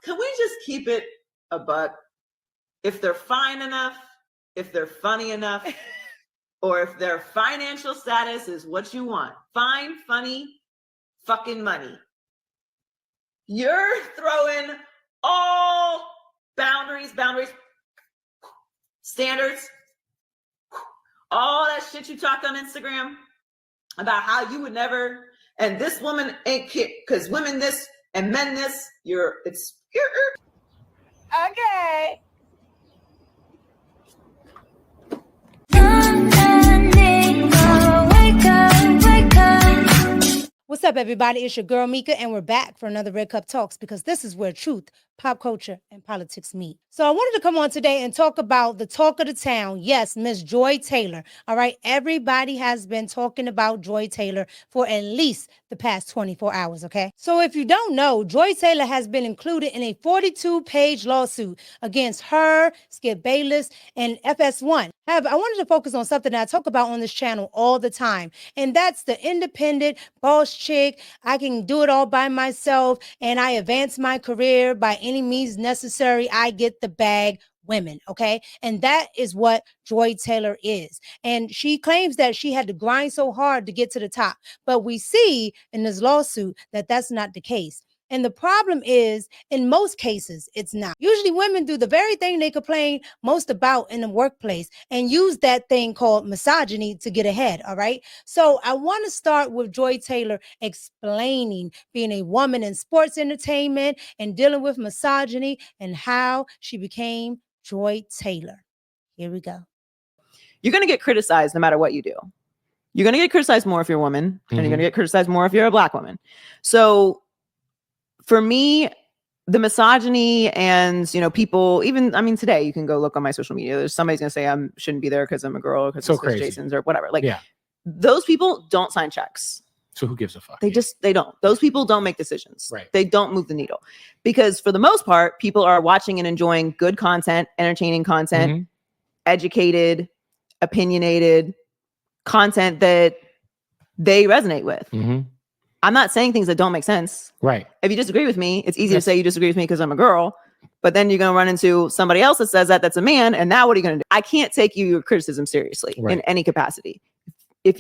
Can we just keep it a buck? If they're fine enough, if they're funny enough, or if their financial status is what you want, fine, funny, fucking money, you're throwing all boundaries, standards, all that shit you talked on Instagram about how you would never, and this woman ain't cute because women this and men this, it's okay. What's up, everybody? It's your girl Mika, and we're back for another Red Cup Talks because this is where truth, pop culture, and politics meet. So I wanted to come on today and talk about the talk of the town. Yes, Miss Joy Taylor. All right, everybody has been talking about Joy Taylor for at least the past 24 hours, okay? So if you don't know, Joy Taylor has been included in a 42-page lawsuit against her, Skip Bayless, and FS1. However, I wanted to focus on something that I talk about on this channel all the time, and that's the independent boss chick. I can do it all by myself, and I advance my career by any means necessary. I get the bag women, okay? And that is what Joy Taylor is. And she claims that she had to grind so hard to get to the top. But we see in this lawsuit that that's not the case. And the problem is, in most cases, it's not. Usually women do the very thing they complain most about in the workplace and use that thing called misogyny to get ahead, all right? So I want to start with Joy Taylor explaining being a woman in sports entertainment and dealing with misogyny and how she became Joy Taylor. Here we go. You're going to get criticized no matter what you do. You're going to get criticized more if you're a woman, and you're going to get criticized more if you're a Black woman. So for me, the misogyny and, people, even, today you can go look on my social media. There's somebody's going to say I shouldn't be there because I'm a girl, because it's Jason's or whatever. Those people don't sign checks. So who gives a fuck? They don't. Those people don't make decisions. Right. They don't move the needle, because for the most part, people are watching and enjoying good content, entertaining content, educated, opinionated content that they resonate with. I'm not saying things that don't make sense. Right. If you disagree with me, it's easy to say you disagree with me because I'm a girl, but then you're going to run into somebody else that says that's a man. And now what are you going to do? I can't take your criticism seriously in any capacity. If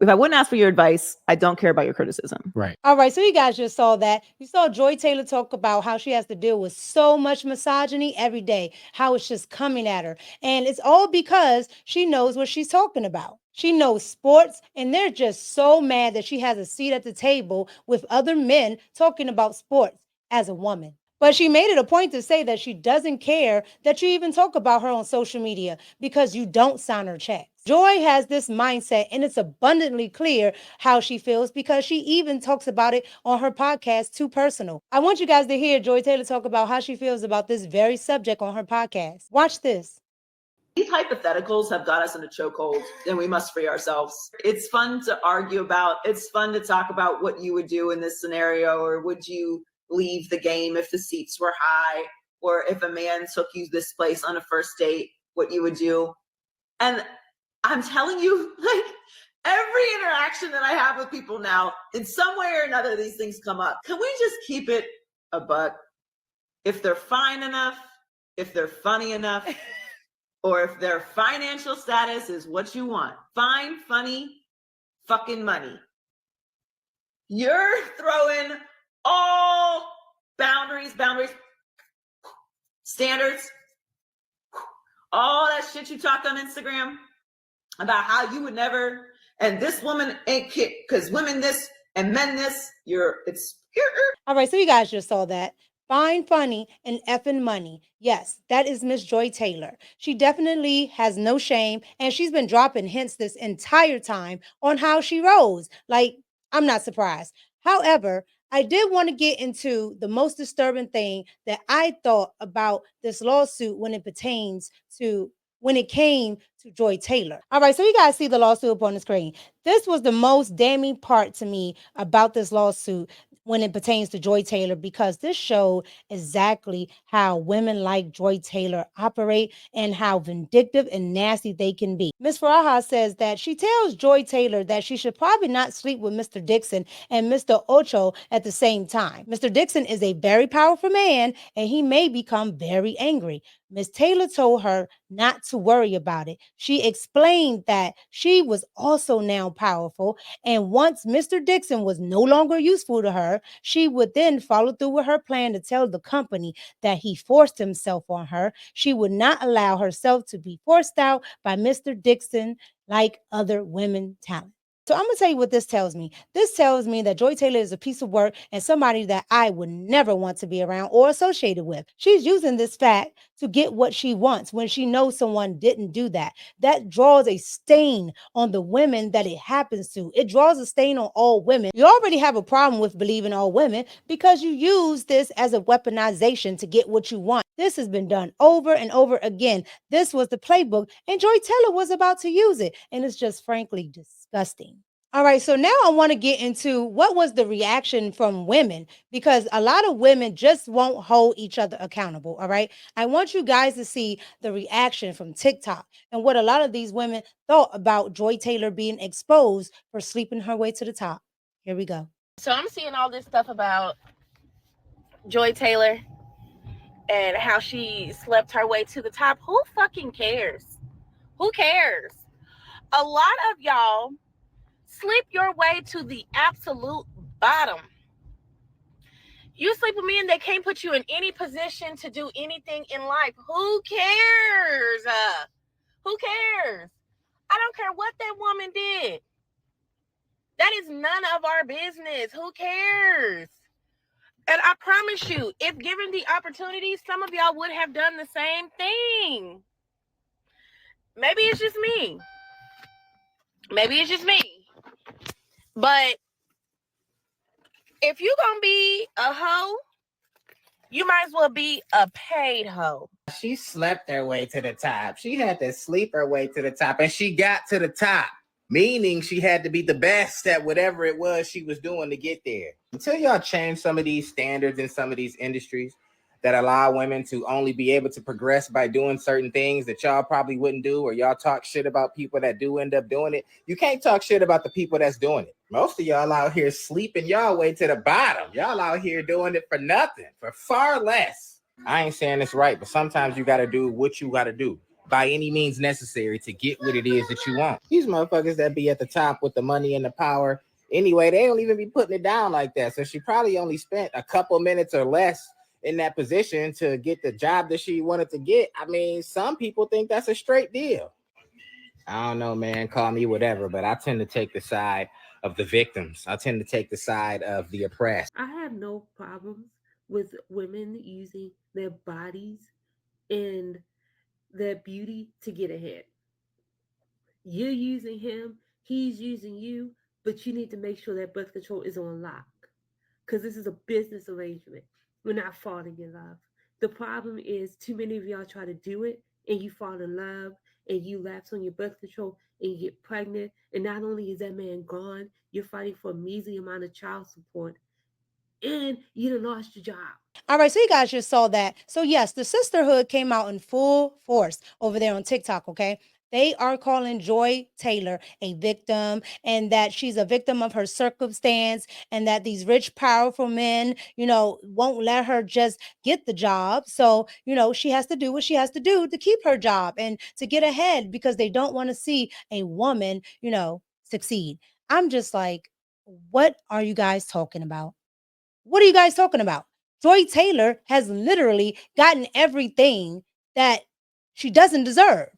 I wouldn't ask for your advice, I don't care about your criticism. Right. All right. So you guys just saw that. You saw Joy Taylor talk about how she has to deal with so much misogyny every day, how it's just coming at her. And it's all because she knows what she's talking about. She knows sports, and they're just so mad that she has a seat at the table with other men talking about sports as a woman. But she made it a point to say that she doesn't care that you even talk about her on social media because you don't sign her checks. Joy has this mindset, and it's abundantly clear how she feels because she even talks about it on her podcast, Too Personal. I want you guys to hear Joy Taylor talk about how she feels about this very subject on her podcast. Watch this. These hypotheticals have got us in a chokehold, and we must free ourselves. It's fun to argue about. It's fun to talk about what you would do in this scenario, or would you leave the game if the seats were high, or if a man took you this place on a first date, what you would do. And I'm telling you, every interaction that I have with people now, in some way or another, these things come up. Can we just keep it a buck? If they're fine enough, if they're funny enough, or if their financial status is what you want, fine, funny, fucking money, you're throwing all boundaries, standards, all that shit you talked on Instagram about how you would never, and this woman ain't cute because women this and men this, all right, so you guys just saw that. Fine, funny, and effing money. Yes, that is Miss Joy Taylor. She definitely has no shame, and she's been dropping hints this entire time on how she rolls. I'm not surprised. However, I did want to get into the most disturbing thing that I thought about this lawsuit when it came to Joy Taylor. All right, so you guys see the lawsuit up on the screen. This was the most damning part to me about this lawsuit. when it pertains to Joy Taylor, because this showed exactly how women like Joy Taylor operate and how vindictive and nasty they can be. Miss Faraha says that she tells Joy Taylor that she should probably not sleep with Mr. Dixon and Mr. Ocho at the same time. Mr. Dixon is a very powerful man and he may become very angry. Miss Taylor told her not to worry about it. She explained that she was also now powerful, and once Mr. Dixon was no longer useful to her, she would then follow through with her plan to tell the company that he forced himself on her. She would not allow herself to be forced out by Mr. Dixon like other women talent. So I'm gonna tell you what this tells me. This tells me that Joy Taylor is a piece of work and somebody that I would never want to be around or associated with. She's using this fact to get what she wants when she knows someone didn't do that. That draws a stain on the women that it happens to. It draws a stain on all women. You already have a problem with believing all women because you use this as a weaponization to get what you want. This has been done over and over again. This was the playbook, and Joy Taylor was about to use it, and it's just frankly disgusting. All right, so now I want to get into what was the reaction from women, because a lot of women just won't hold each other accountable. All right, I want you guys to see the reaction from TikTok and what a lot of these women thought about Joy Taylor being exposed for sleeping her way to the top. Here we go. So I'm seeing all this stuff about Joy Taylor and how she slept her way to the top. Who fucking cares? Who cares? A lot of y'all sleep your way to the absolute bottom. You sleep with men that can't put you in any position to do anything in life. Who cares? Who cares? I don't care what that woman did. That is none of our business. Who cares? And I promise you, if given the opportunity, some of y'all would have done the same thing. Maybe it's just me. Maybe it's just me. But if you're going to be a hoe, you might as well be a paid hoe. She slept her way to the top. She had to sleep her way to the top, and she got to the top, meaning she had to be the best at whatever it was she was doing to get there. Until y'all change some of these standards in some of these industries that allow women to only be able to progress by doing certain things that y'all probably wouldn't do, or y'all talk shit about people that do end up doing it, you can't talk shit about the people that's doing it. Most of y'all out here sleeping y'all way to the bottom. Y'all out here doing it for nothing, for far less. I ain't saying it's right, but sometimes you got to do what you got to do by any means necessary to get what it is that you want. These motherfuckers that be at the top with the money and the power, anyway, they don't even be putting it down like that. So she probably only spent a couple minutes or less in that position to get the job that she wanted to get. I mean, some people think that's a straight deal. I don't know, man, call me whatever, but I tend to take the side of the victims. I tend to take the side of the oppressed. I have no problems with women using their bodies and their beauty to get ahead. You're using him, he's using you, but you need to make sure that birth control is on lock, because this is a business arrangement. We're not falling in love. The problem is too many of y'all try to do it and you fall in love and you lapse on your birth control and you get pregnant, and not only is that man gone, you're fighting for a measly amount of child support and you done lost your job. All right, so you guys just saw that. So yes, the sisterhood came out in full force over there on TikTok, okay? They are calling Joy Taylor a victim, and that she's a victim of her circumstance, and that these rich, powerful men, won't let her just get the job. So, she has to do what she has to do to keep her job and to get ahead, because they don't want to see a woman, succeed. I'm just like, what are you guys talking about? What are you guys talking about? Joy Taylor has literally gotten everything that she doesn't deserve.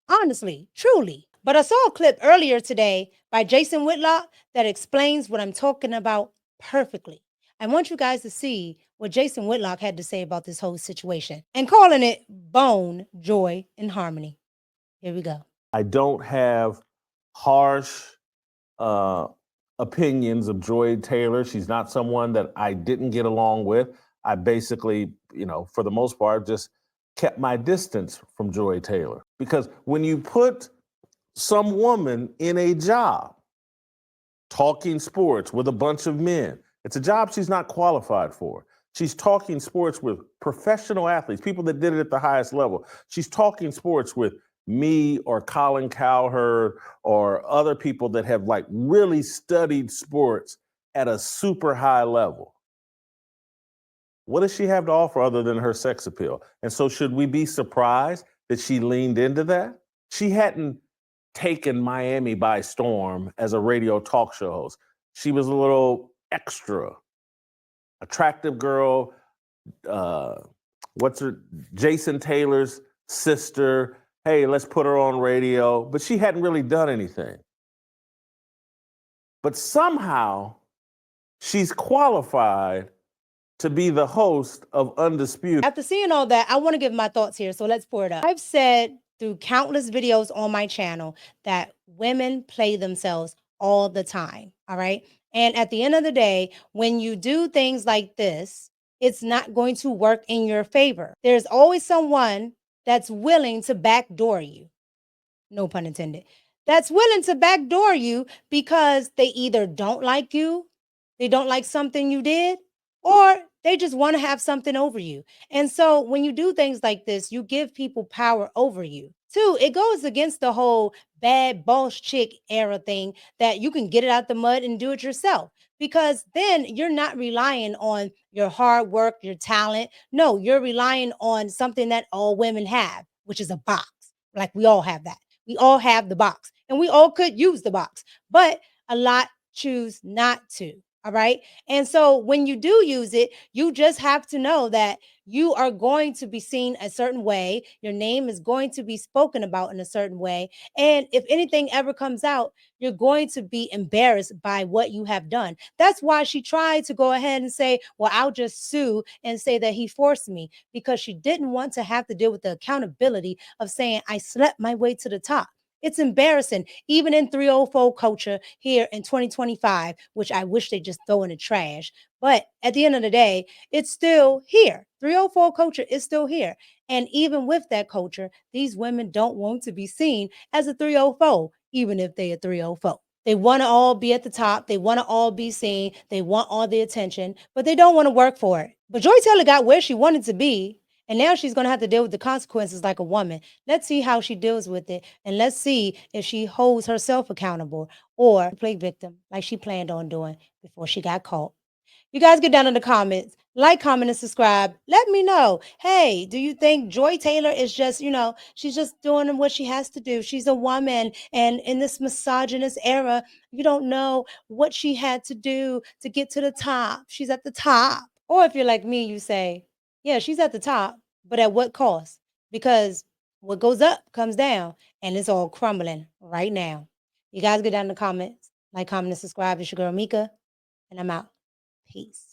Honestly, truly. But I saw a clip earlier today by Jason Whitlock that explains what I'm talking about perfectly. I want you guys to see what Jason Whitlock had to say about this whole situation, and calling it Bone, Joy, and Harmony. Here we go. I don't have harsh opinions of Joy Taylor. She's not someone that I didn't get along with. I basically, for the most part, just kept my distance from Joy Taylor. Because when you put some woman in a job, talking sports with a bunch of men, It's a job she's not qualified for. She's talking sports with professional athletes, people that did it at the highest level. She's talking sports with me or Colin Cowherd or other people that have like really studied sports at a super high level. What does she have to offer other than her sex appeal? And so should we be surprised that she leaned into that? She hadn't taken Miami by storm as a radio talk show host. She was a little extra, attractive girl. Jason Taylor's sister. Hey, let's put her on radio. But she hadn't really done anything. But somehow she's qualified to be the host of Undisputed. After seeing all that, I want to give my thoughts here, so let's pour it up. I've said through countless videos on my channel that women play themselves all the time, all right? And at the end of the day, when you do things like this, it's not going to work in your favor. There's always someone that's willing to backdoor you, no pun intended, that's willing to backdoor you because they either don't like you, they don't like something you did, or they just want to have something over you. And so when you do things like this, you give people power over you. Two, it goes against the whole bad boss chick era thing that you can get it out the mud and do it yourself, because then you're not relying on your hard work, your talent. No, you're relying on something that all women have, which is a box. Like we all have that. We all have the box and we all could use the box, but a lot choose not to. All right. And so when you do use it, you just have to know that you are going to be seen a certain way. Your name is going to be spoken about in a certain way. And if anything ever comes out, you're going to be embarrassed by what you have done. That's why she tried to go ahead and say, well, I'll just sue and say that he forced me, because she didn't want to have to deal with the accountability of saying, I slept my way to the top. It's embarrassing, even in 304 culture here in 2025, which I wish they just throw in the trash. But at the end of the day, it's still here. 304 culture is still here. And even with that culture, these women don't want to be seen as a 304, even if they are 304. They want to all be at the top. They want to all be seen. They want all the attention, but they don't want to work for it. But Joy Taylor got where she wanted to be. And now she's going to have to deal with the consequences like a woman. Let's see how she deals with it. And let's see if she holds herself accountable or play victim like she planned on doing before she got caught. You guys get down in the comments, like, comment, and subscribe. Let me know. Hey, do you think Joy Taylor is just, she's just doing what she has to do? She's a woman. And in this misogynist era, you don't know what she had to do to get to the top. She's at the top. Or if you're like me, you say, yeah, she's at the top, but at what cost? Because what goes up comes down, and it's all crumbling right now. You guys get down in the comments, like, comment, and subscribe. It's your girl Mika, and I'm out. Peace.